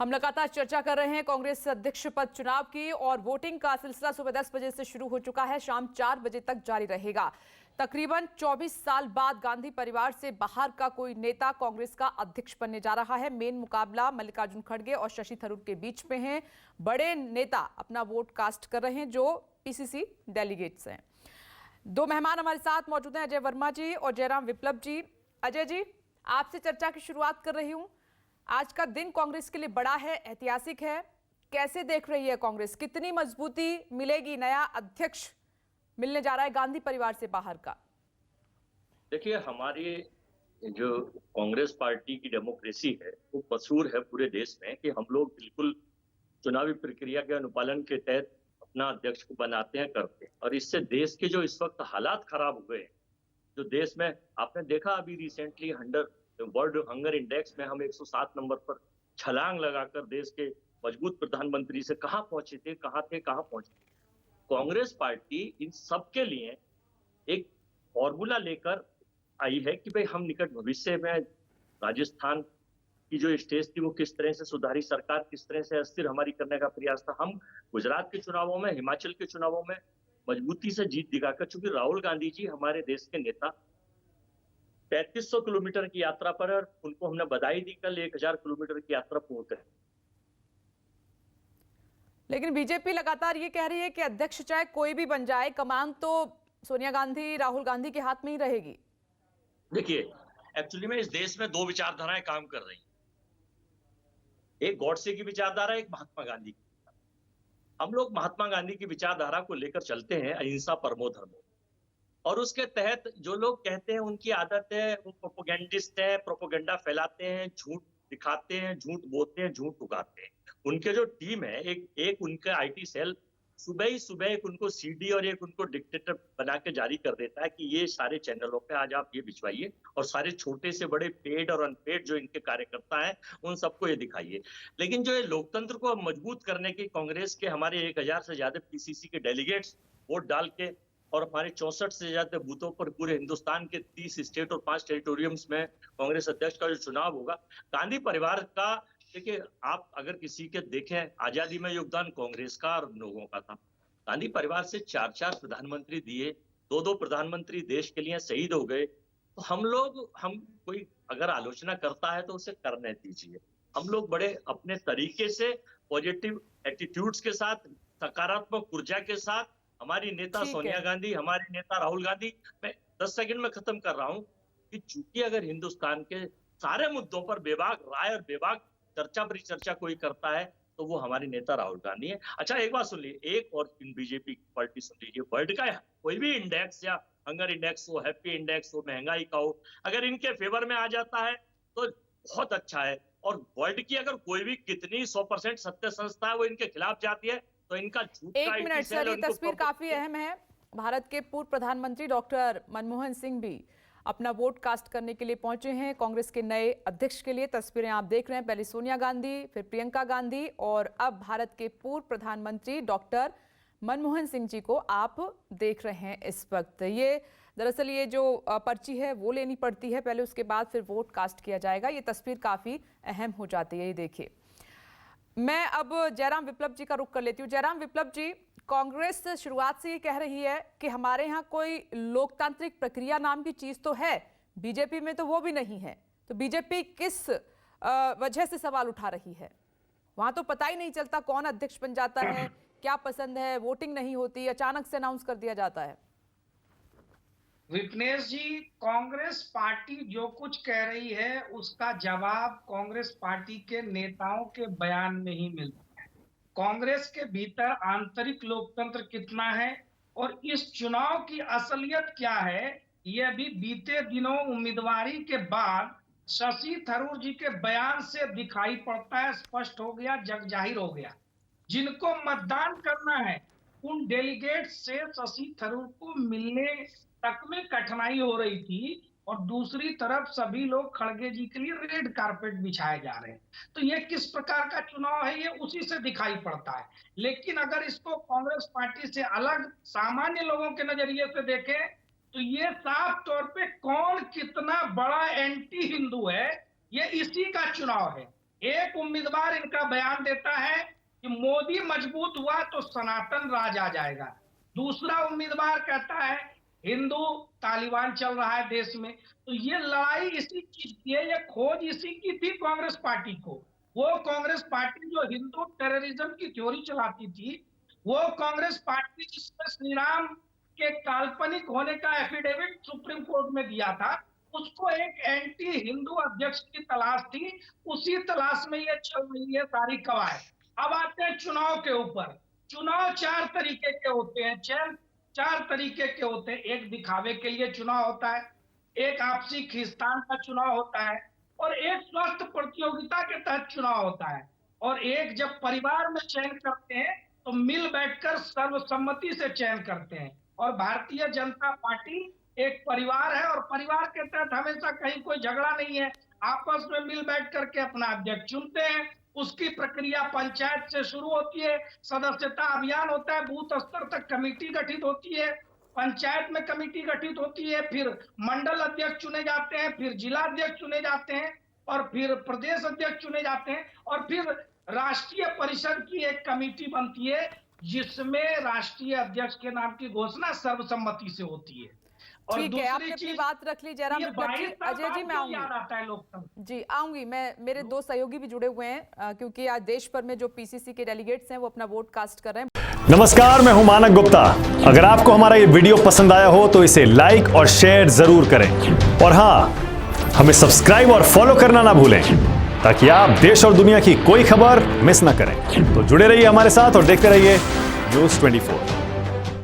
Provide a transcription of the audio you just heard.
हम लगातार चर्चा कर रहे हैं कांग्रेस अध्यक्ष पद चुनाव की और वोटिंग का सिलसिला सुबह 10 बजे से शुरू हो चुका है, शाम 4 बजे तक जारी रहेगा। तकरीबन 24 साल बाद गांधी परिवार से बाहर का कोई नेता कांग्रेस का अध्यक्ष बनने जा रहा है। मेन मुकाबला मल्लिकार्जुन खड़गे और शशि थरूर के बीच में है। बड़े नेता अपना वोट कास्ट कर रहे हैं जो पीसीसी डेलीगेट्स हैं। दो मेहमान हमारे साथ मौजूद हैं, अजय वर्मा जी और जयराम विप्लव जी। अजय जी, आपसे चर्चा की शुरुआत कर रही हूं। आज का दिन कांग्रेस के लिए बड़ा है, ऐतिहासिक है। कैसे देख रही है कांग्रेस, कितनी मजबूती मिलेगी? नया अध्यक्ष मिलने जा रहा है गांधी परिवार से बाहर का। देखिए, हमारी जो कांग्रेस पार्टी की डेमोक्रेसी है वो मशहूर है पूरे देश में कि हम लोग बिल्कुल चुनावी प्रक्रिया के अनुपालन के तहत अपना अध्यक्ष को बनाते हैं, करते हैं। और इससे देश के जो इस वक्त हालात खराब हुए हैं, जो देश में आपने देखा अभी रिसेंटली वर्ल्ड हंगर इंडेक्स में हम 107 नंबर पर छलांग लगाकर देश के मजबूत प्रधानमंत्री से कहां पहुंचे थे, कहां पहुंचे। कांग्रेस पार्टी इन सब के लिए एक फॉर्मूला लेकर आई है कि भाई हम निकट भविष्य में राजस्थान की जो स्टेज थी वो किस तरह से सुधारी, सरकार किस तरह से अस्थिर हमारी करने का प्रयास था। हम गुजरात के चुनावों में, हिमाचल के चुनावों में मजबूती से जीत दिखाकर, चूंकि राहुल गांधी जी हमारे देश के नेता 3500 किलोमीटर की यात्रा पर है, उनको हमने बधाई दी, कल 1000 किलोमीटर की यात्रा पूर्ण करें। लेकिन बीजेपी लगातार ये कह रही है कि अध्यक्ष चाहे कोई भी बन जाए, कमान तो सोनिया गांधी, राहुल गांधी के हाथ में ही रहेगी। देखिए, एक्चुअली में इस देश में दो विचारधाराएं काम कर रही हैं। एक गॉडसे की विचारधारा, एक महात्मा गांधी की। हम लोग महात्मा गांधी की विचारधारा को लेकर चलते हैं, अहिंसा परमो धर्मो। और उसके तहत जो लोग कहते हैं उनकी आदत है, वो प्रोपोगेंडिस्ट है, प्रोपोगेंडा फैलाते हैं, झूठ दिखाते हैं, झूठ बोलते हैं, झूठ उगाते हैं। उनके जो टीम है, एक उनका आईटी सेल सुबह ही सुबह एक उनको सीडी और एक उनको डिक्टेटर बना के जारी कर देता है कि ये सारे चैनलों पे आज आप ये भिजवाइए और सारे छोटे से बड़े पेड और अनपेड जो इनके कार्यकर्ता हैं उन सबको ये दिखाइए। लेकिन जो ये लोकतंत्र को मजबूत करने की कांग्रेस के हमारे 1000 से ज्यादा पीसीसी के डेलीगेट्स वोट डाल के और हमारे 64 से ज्यादा बूथों पर पूरे हिंदुस्तान के 30 स्टेट और 5 टेरिटोरियम्स में कांग्रेस अध्यक्ष का जो चुनाव होगा, गांधी परिवार का, देखिए आप अगर किसी के देखें, आजादी में योगदान कांग्रेस का और लोगों का था। गांधी परिवार से 4 प्रधानमंत्री दिए, 2 प्रधानमंत्री देश के लिए शहीद हो गए। तो हम कोई अगर आलोचना करता है तो उसे करने दीजिए। हम लोग बड़े अपने तरीके से पॉजिटिव एटीट्यूड्स के साथ, सकारात्मक ऊर्जा के साथ, हमारी नेता सोनिया गांधी, हमारे नेता राहुल गांधी, मैं 10 सेकंड में खत्म कर रहा हूं कि चूंकि अगर हिंदुस्तान के सारे मुद्दों पर बेबाक राय और बेबाक चर्चा परिचर्चा कोई करता है तो वो हमारे नेता राहुल गांधी है। अच्छा, एक बात सुन लीजिए, एक और बीजेपी की पार्टी सुन लीजिए, वर्ल्ड का कोई भी इंडेक्स या हंगर इंडेक्स हो, हैप्पी इंडेक्स हो, महंगाई का हो, अगर इनके फेवर में आ जाता है तो बहुत अच्छा है। और वर्ल्ड की अगर कोई भी कितनी 100% सत्य संस्था है वो इनके खिलाफ जाती है तो इनका झूठ का 1 मिनट सर, ये तस्वीर काफी अहम है। भारत के पूर्व प्रधानमंत्री डॉक्टर मनमोहन सिंह भी अपना वोट कास्ट करने के लिए पहुंचे हैं कांग्रेस के नए अध्यक्ष के लिए। तस्वीरें आप देख रहे हैं, पहले सोनिया गांधी, फिर प्रियंका गांधी और अब भारत के पूर्व प्रधानमंत्री डॉक्टर मनमोहन सिंह जी को आप देख रहे हैं इस वक्त। ये दरअसल ये जो पर्ची है वो लेनी पड़ती है पहले, उसके बाद फिर वोट कास्ट किया जाएगा। ये तस्वीर काफी अहम हो जाती है। ये देखिए, मैं अब जयराम विप्लव जी का रुख कर लेती हूँ। जयराम विप्लव जी, कांग्रेस शुरुआत से ये कह रही है कि हमारे यहाँ कोई लोकतांत्रिक प्रक्रिया नाम की चीज तो है, बीजेपी में तो वो भी नहीं है। तो बीजेपी किस वजह से सवाल उठा रही है? वहां तो पता ही नहीं चलता कौन अध्यक्ष बन जाता है, क्या पसंद है, वोटिंग नहीं होती, अचानक से अनाउंस कर दिया जाता है। विपनेश जी, कांग्रेस पार्टी जो कुछ कह रही है उसका जवाब कांग्रेस पार्टी के नेताओं के बयान में ही मिलता है। कांग्रेस के भीतर आंतरिक लोकतंत्र कितना है और इस चुनाव की असलियत क्या है, यह भी बीते दिनों उम्मीदवारी के बाद शशि थरूर जी के बयान से दिखाई पड़ता है, स्पष्ट हो गया, जग जाहिर हो गया। जिनको मतदान करना है उन डेलीगेट से शशि थरूर को मिलने तक में कठिनाई हो रही थी और दूसरी तरफ सभी लोग खड़गे जी के लिए रेड कारपेट बिछाए जा रहे हैं। तो ये किस प्रकार का चुनाव है ये उसी से दिखाई पड़ता है। लेकिन अगर इसको कांग्रेस पार्टी से अलग सामान्य लोगों के नजरिए से देखें तो ये साफ तौर पे कौन कितना बड़ा एंटी हिंदू है, ये इसी का चुनाव है। एक उम्मीदवार इनका बयान देता है कि मोदी मजबूत हुआ तो सनातन राज आ जाएगा। दूसरा उम्मीदवार कहता है हिंदू तालिबान चल रहा है देश में। तो ये लड़ाई इसी चीज की है, ये खोज इसी की थी कांग्रेस पार्टी को। वो कांग्रेस पार्टी जो हिंदू टेररिज्म की थ्योरी चलाती थी, वो कांग्रेस पार्टी जिसमें श्री राम के काल्पनिक होने का एफिडेविट सुप्रीम कोर्ट में दिया था, उसको एक एंटी हिंदू अध्यक्ष की तलाश थी। उसी तलाश में ये चल रही है सारी कवायद। अब आते हैं चुनाव के ऊपर। चुनाव चार तरीके के होते हैं, चार तरीके के होते हैं। एक दिखावे के लिए चुनाव होता है, एक आपसी खींचतान का चुनाव होता है, और एक स्वस्थ प्रतियोगिता के तहत चुनाव होता है, और एक जब परिवार में चयन करते हैं तो मिल बैठकर सर्वसम्मति से चयन करते हैं। और भारतीय जनता पार्टी एक परिवार है, और परिवार के तहत हमेशा कहीं कोई झगड़ा नहीं है। आपस में मिल बैठ करके अपना अध्यक्ष चुनते हैं। उसकी प्रक्रिया पंचायत से शुरू होती है, सदस्यता अभियान होता है, बूथ स्तर तक कमेटी गठित होती है, पंचायत में कमेटी गठित होती है, फिर मंडल अध्यक्ष चुने जाते हैं, फिर जिला अध्यक्ष चुने जाते हैं, और फिर प्रदेश अध्यक्ष चुने जाते हैं, और फिर राष्ट्रीय परिषद की एक कमेटी बनती है जिसमें राष्ट्रीय अध्यक्ष के नाम की घोषणा सर्वसम्मति से होती है। और ठीक है, आपने अपनी बात रख ली जयराम विप्लव जी। अजय जी, मैं आऊंगी, याद आता है लोकतंत्र जी आऊंगी मैं। मेरे दो सहयोगी भी जुड़े हुए हैं क्योंकि आज देश भर में जो पीसीसी के डेलीगेट्स हैं वो अपना वोट कास्ट कर रहे हैं। नमस्कार, मैं हूं मानक गुप्ता। अगर आपको हमारा ये वीडियो पसंद आया हो तो इसे लाइक और शेयर जरूर करें, और हाँ, हमें सब्सक्राइब और फॉलो करना ना भूलें ताकि आप देश और दुनिया की कोई खबर मिस ना करें। तो जुड़े रहिए हमारे साथ और देखते रहिए न्यूज़ 24।